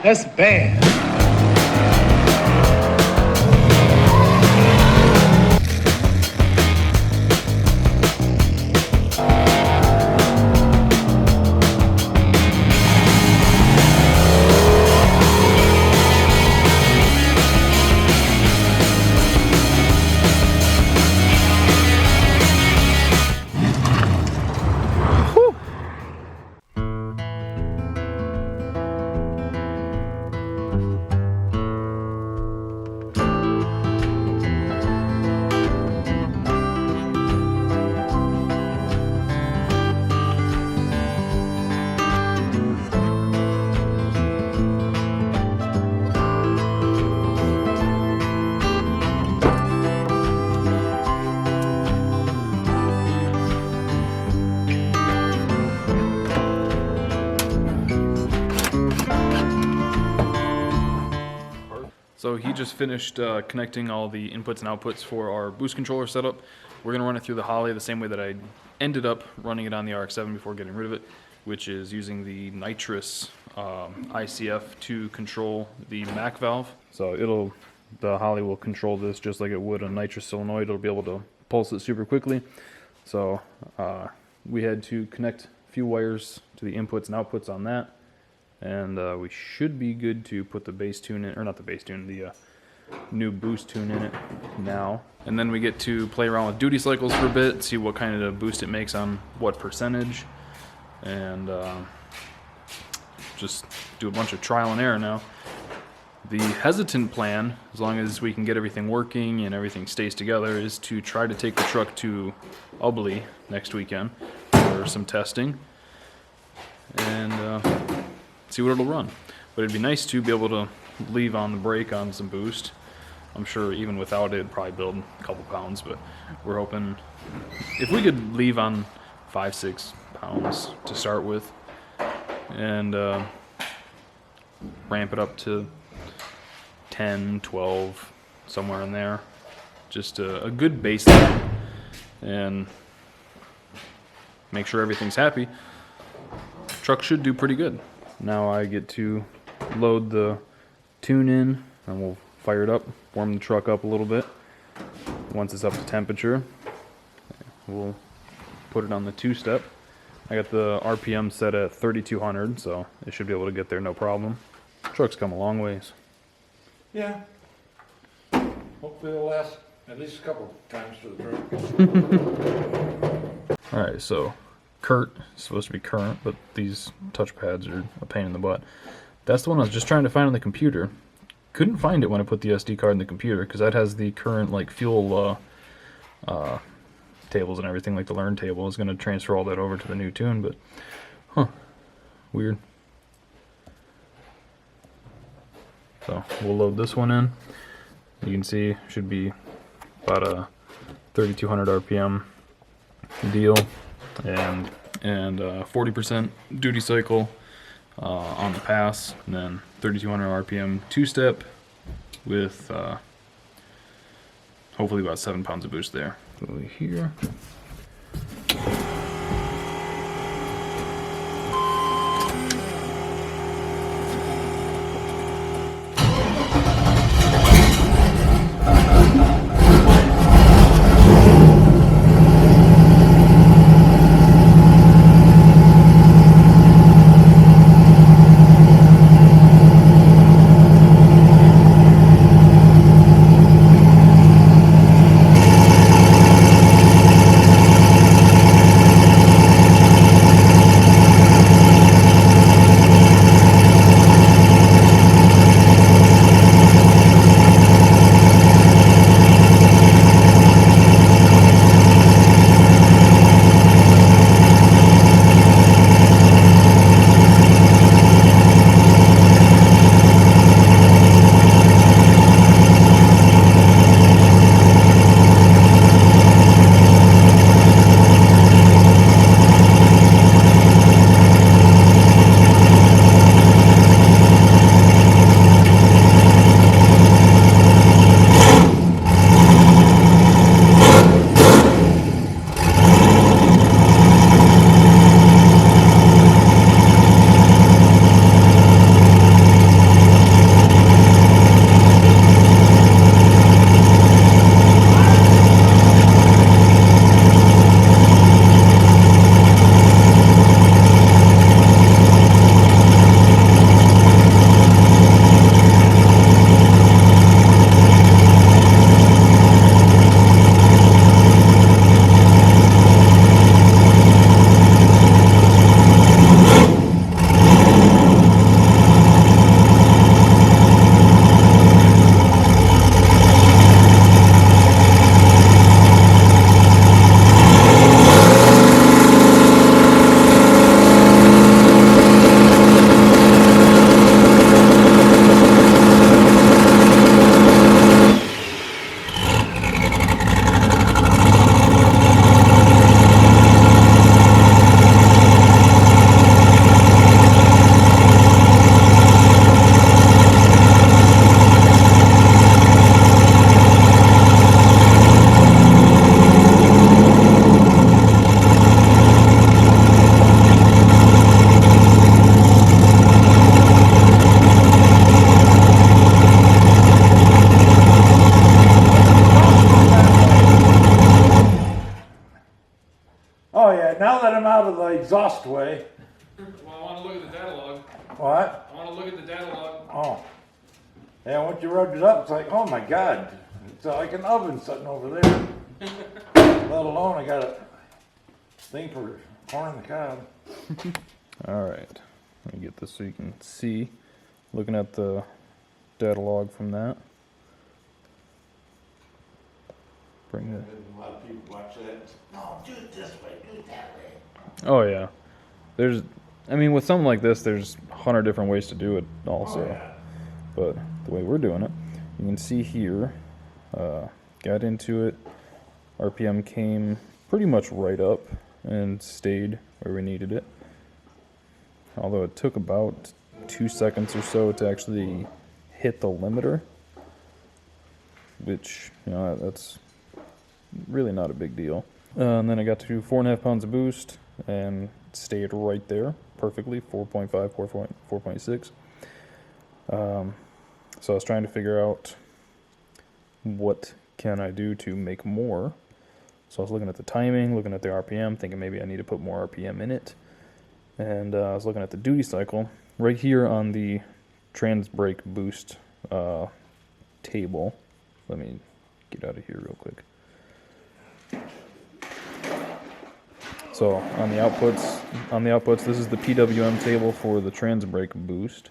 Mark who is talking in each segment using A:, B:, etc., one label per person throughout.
A: That's bad.
B: So he just finished connecting all the inputs and outputs for our boost controller setup. We're going to run it through the Holley the same way that I ended up running it on the RX-7 before getting rid of it, which is using the nitrous ICF to control the MAC valve. So the Holley will control this just like it would a nitrous solenoid. It'll be able to pulse it super quickly. So we had to connect a few wires to the inputs and outputs on that. And we should be good to put the bass tune in, or not the bass tune, the new boost tune in it now. And then we get to play around with duty cycles for a bit, see what kind of boost it makes on what percentage, and just do a bunch of trial and error now. The hesitant plan, as long as we can get everything working and everything stays together, is to try to take the truck to Ubly next weekend for some testing. And see what it'll run. But it'd be nice to be able to leave on the brake on some boost. I'm sure even without it, it'd probably build a couple pounds, but we're hoping if we could leave on 5-6 pounds to start with and ramp it up to 10, 12, somewhere in there. Just a good baseline and make sure everything's happy. Truck should do pretty good. Now I get to load the tune in and we'll fire it up, warm the truck up a little bit. Once it's up to temperature, we'll put it on the two-step. I got the RPM set at 3,200, so it should be able to get there no problem. Truck's come a long ways.
C: Yeah. Hopefully it'll last at least a couple times for the truck.
B: Alright, so Kurt is supposed to be current, but these touch pads are a pain in the butt. That's the one I was just trying to find on the computer. Couldn't find it when I put the SD card in the computer, because that has the current like fuel tables and everything, like the learn table. I was going to transfer all that over to the new tune, but weird. So we'll load this one in. You can see should be about a 3,200 RPM deal. And 40% duty cycle on the pass, and then 3,200 RPM two-step with hopefully about 7 pounds of boost there. Go here.
C: let him out of the exhaust way.
B: Well, I want to look at the data log.
C: What?
B: I want to look at the data log.
C: Oh. Yeah, once you rubbed it up, it's like, oh my God. It's like an oven sitting over there. Let alone I got a thing for corn on the cob.
B: All right, let me get this so you can see. Looking at the data log from that. Bring the.
C: A lot of people watch that. No, do it this way, do it that way.
B: Oh yeah, I mean, with something like this, there's 100 different ways to do it also.
C: Oh, yeah.
B: But the way we're doing it, you can see here, got into it, RPM came pretty much right up and stayed where we needed it. Although it took about 2 seconds or so to actually hit the limiter, which, you know, that's really not a big deal. And then I got to 4.5 pounds of boost and stayed right there perfectly, 4.5, 4.6. So I was trying to figure out what can I do to make more. So I was looking at the timing, looking at the RPM, thinking maybe I need to put more RPM in it. And I was looking at the duty cycle. Right here on the trans brake boost table. Let me get out of here real quick. So on the outputs, this is the PWM table for the trans brake boost.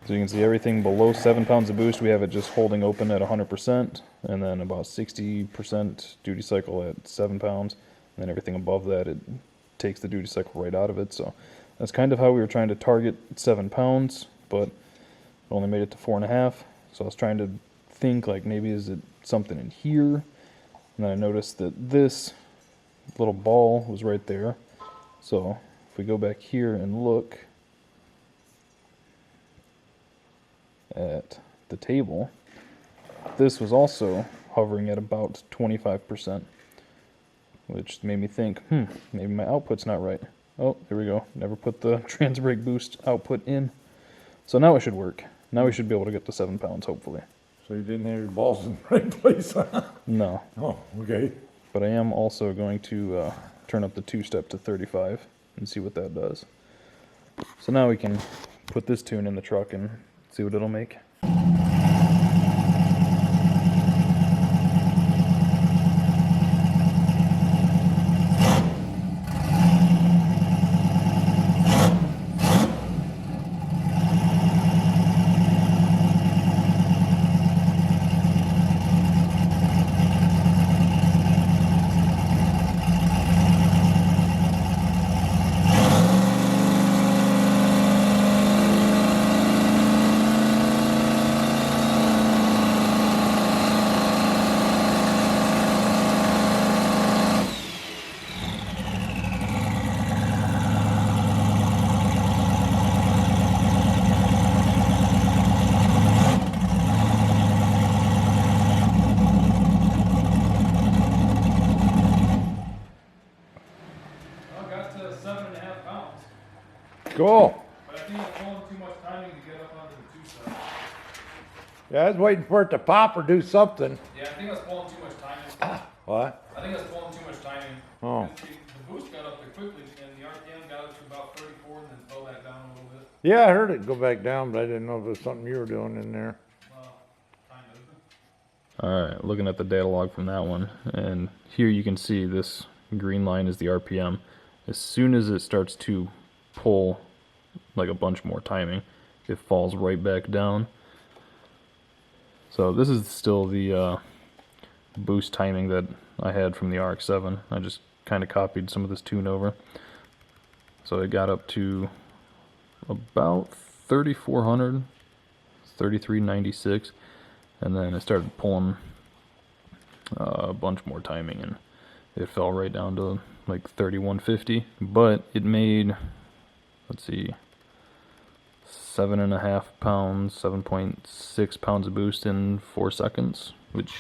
B: So you can see everything below 7 pounds of boost, we have it just holding open at 100%, and then about 60% duty cycle at 7 pounds, and then everything above that, it takes the duty cycle right out of it. So that's kind of how we were trying to target 7 pounds, but it only made it to 4.5. So I was trying to think, like, maybe is it something in here? And then I noticed that this little ball was right there. So if we go back here and look at the table, this was also hovering at about 25%, which made me think, maybe my output's not right. Oh, there we go. Never put the trans brake boost output in. So now it should work. Now we should be able to get to 7 pounds, hopefully.
C: So you didn't have your balls in the right place, huh?
B: No.
C: Oh, okay.
B: But I am also going to turn up the two-step to 35 and see what that does. So now we can put this tune in the truck and see what it'll make.
C: Cool.
B: But I think it's pulling too much timing to get up onto the two-step.
C: Yeah, I was waiting for it to pop or do something.
B: Yeah, I think I was pulling too much timing.
C: What?
B: I think I was pulling too much timing.
C: Oh.
B: The boost got up there quickly, and the RPM got up to about 34 and then fell back down a little bit.
C: Yeah, I heard it go back down, but I didn't know if it was something you were doing in there.
B: Well, kind of. Alright, looking at the data log from that one, and here you can see this green line is the RPM. As soon as it starts to pull like a bunch more timing, it falls right back down. So this is still the boost timing that I had from the RX-7. I just kind of copied some of this tune over. So it got up to about 3,400, 3,396, and then it started pulling a bunch more timing, and it fell right down to like 3,150. But it made, let's see, 7.5 pounds, 7.6 pounds of boost in 4 seconds, which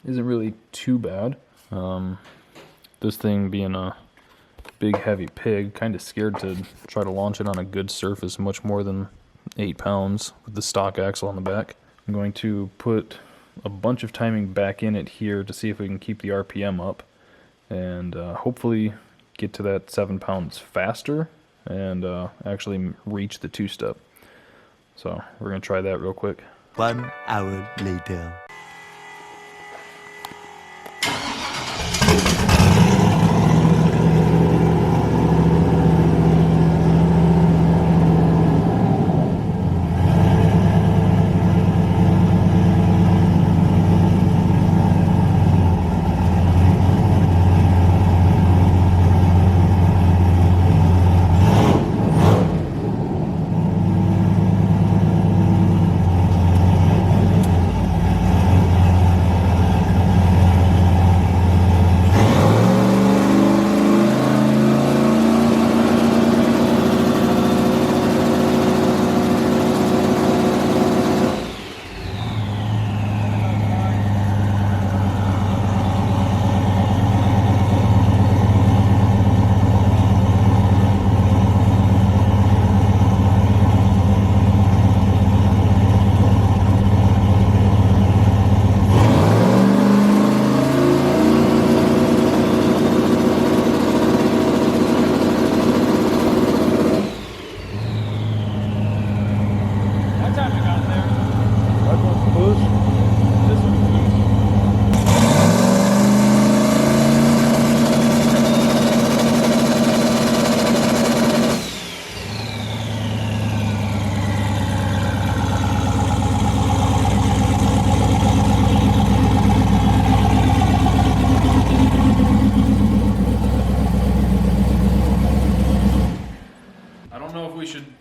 B: isn't really too bad. This thing being a big heavy pig, kind of scared to try to launch it on a good surface much more than 8 pounds with the stock axle on the back. I'm going to put a bunch of timing back in it here to see if we can keep the RPM up and hopefully get to that 7 pounds faster and actually reach the 2-step. So we're gonna try that real quick.
A: 1 hour later.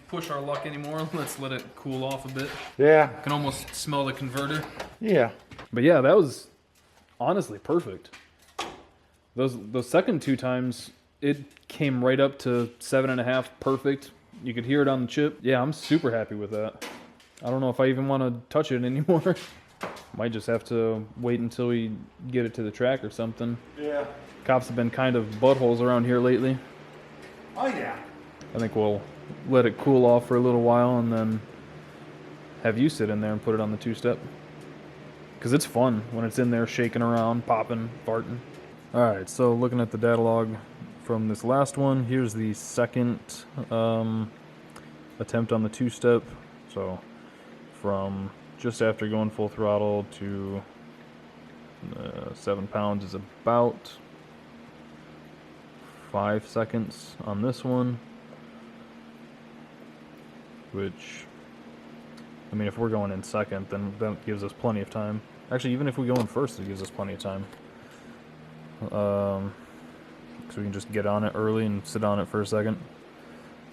B: Push our luck anymore. Let's let it cool off a bit.
C: Yeah.
B: I can almost smell the converter.
C: Yeah.
B: But yeah, that was honestly perfect. Those second 2 times, it came right up to 7.5 perfect. You could hear it on the chip. Yeah, I'm super happy with that. I don't know if I even want to touch it anymore. Might just have to wait until we get it to the track or something.
C: Yeah.
B: Cops have been kind of buttholes around here lately.
C: Oh yeah.
B: I think we'll let it cool off for a little while and then have you sit in there and put it on the 2-step. Because it's fun when it's in there shaking around, popping, farting. Alright, so looking at the data log from this last one, here's the second attempt on the 2-step. So from just after going full throttle to 7 pounds is about 5 seconds on this one. Which, I mean, if we're going in second, then that gives us plenty of time. Actually, even if we go in first, it gives us plenty of time. So we can just get on it early and sit on it for a second.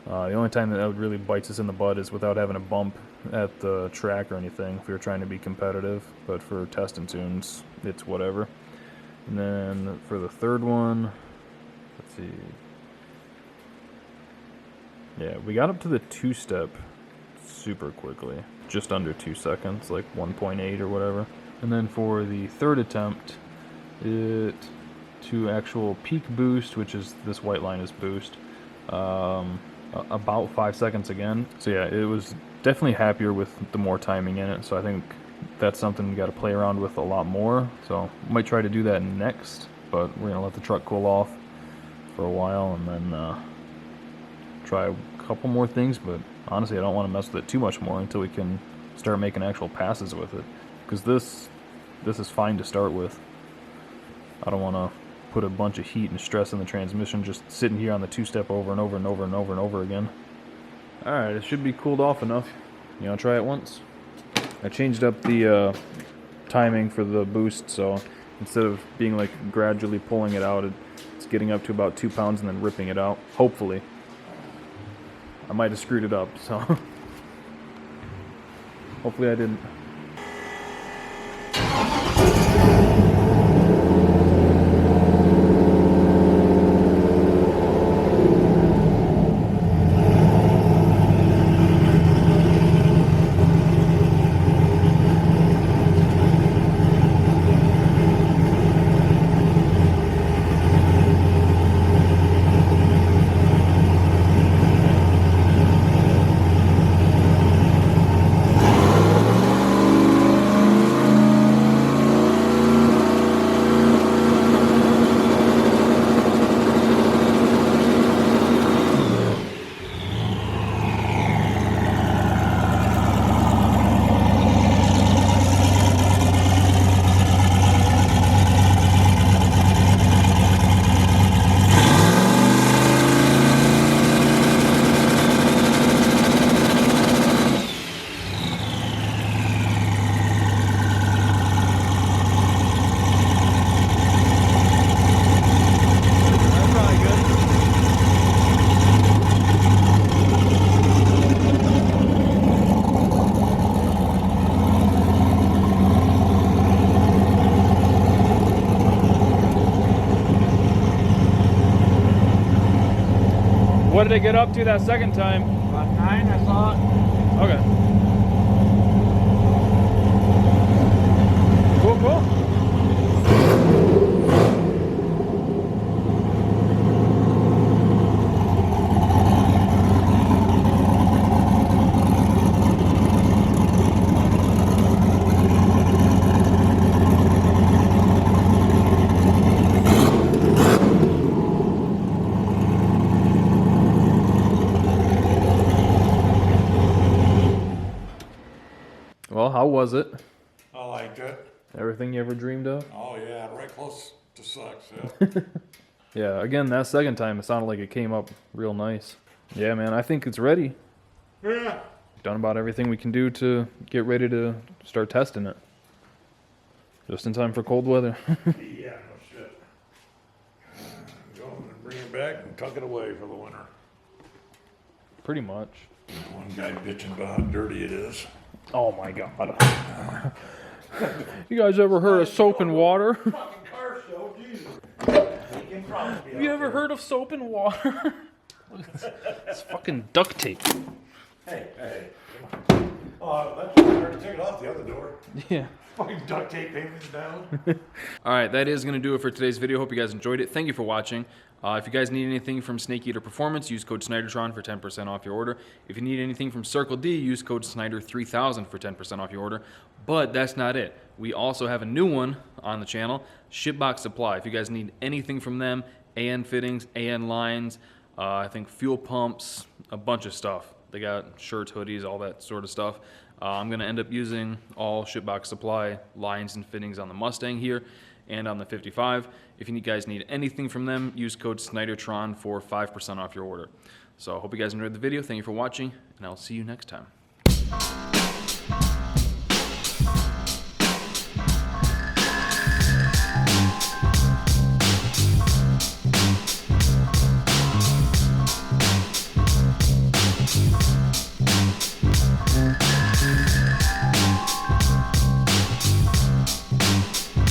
B: The only time that would really bites us in the butt is without having a bump at the track or anything, if we were trying to be competitive. But for test and tunes, it's whatever. And then for the third one, let's see. Yeah, we got up to the 2-step super quickly, just under 2 seconds, like 1.8 or whatever. And then for the third attempt, it to actual peak boost, which is this white line is boost, about 5 seconds again. So yeah, it was definitely happier with the more timing in it. So I think that's something we got to play around with a lot more. So might try to do that next, but we're gonna let the truck cool off for a while and then try a couple more things. But honestly, I don't want to mess with it too much more until we can start making actual passes with it, because this is fine to start with. I don't want to put a bunch of heat and stress in the transmission just sitting here on the 2-step over and over and over and over and over again. Alright, it should be cooled off enough. You want to try it once? I changed up the timing for the boost, so instead of being like gradually pulling it out, it's getting up to about 2 pounds and then ripping it out, hopefully. I might have screwed it up, so hopefully I didn't. What did it get up to that second time?
C: About 9, I saw it.
B: Okay. Cool, cool. Well, how was it?
C: I liked it.
B: Everything you ever dreamed of?
C: Oh yeah, right close to sucks. Yeah.
B: Yeah, again, that second time it sounded like it came up real nice. Yeah, man, I think it's ready.
C: Yeah.
B: Done about everything we can do to get ready to start testing it. Just in time for cold weather.
C: Yeah, no shit. Go and bring it back and tuck it away for the winter.
B: Pretty much.
C: One guy bitching about how dirty it is.
B: Oh my god. You guys ever heard of soap and water?
C: Fucking car show, Jesus.
B: Have you ever heard of soap and water? It's fucking duct tape.
C: Hey, hey. That's better to take it off the other door.
B: Yeah.
C: Fucking duct tape payments down.
B: Alright, that is going to do it for today's video. Hope you guys enjoyed it. Thank you for watching. If you guys need anything from Snake Eater Performance, use code SnyderTron for 10% off your order. If you need anything from Circle D, use code Snyder3000 for 10% off your order. But that's not it. We also have a new one on the channel, Shipbox Supply. If you guys need anything from them, AN fittings, AN lines, I think fuel pumps, a bunch of stuff. They got shirts, hoodies, all that sort of stuff. I'm going to end up using all Shipbox Supply lines and fittings on the Mustang here and on the 55. If you guys need anything from them, use code SnyderTron for 5% off your order. So I hope you guys enjoyed the video. Thank you for watching, and I'll see you next time.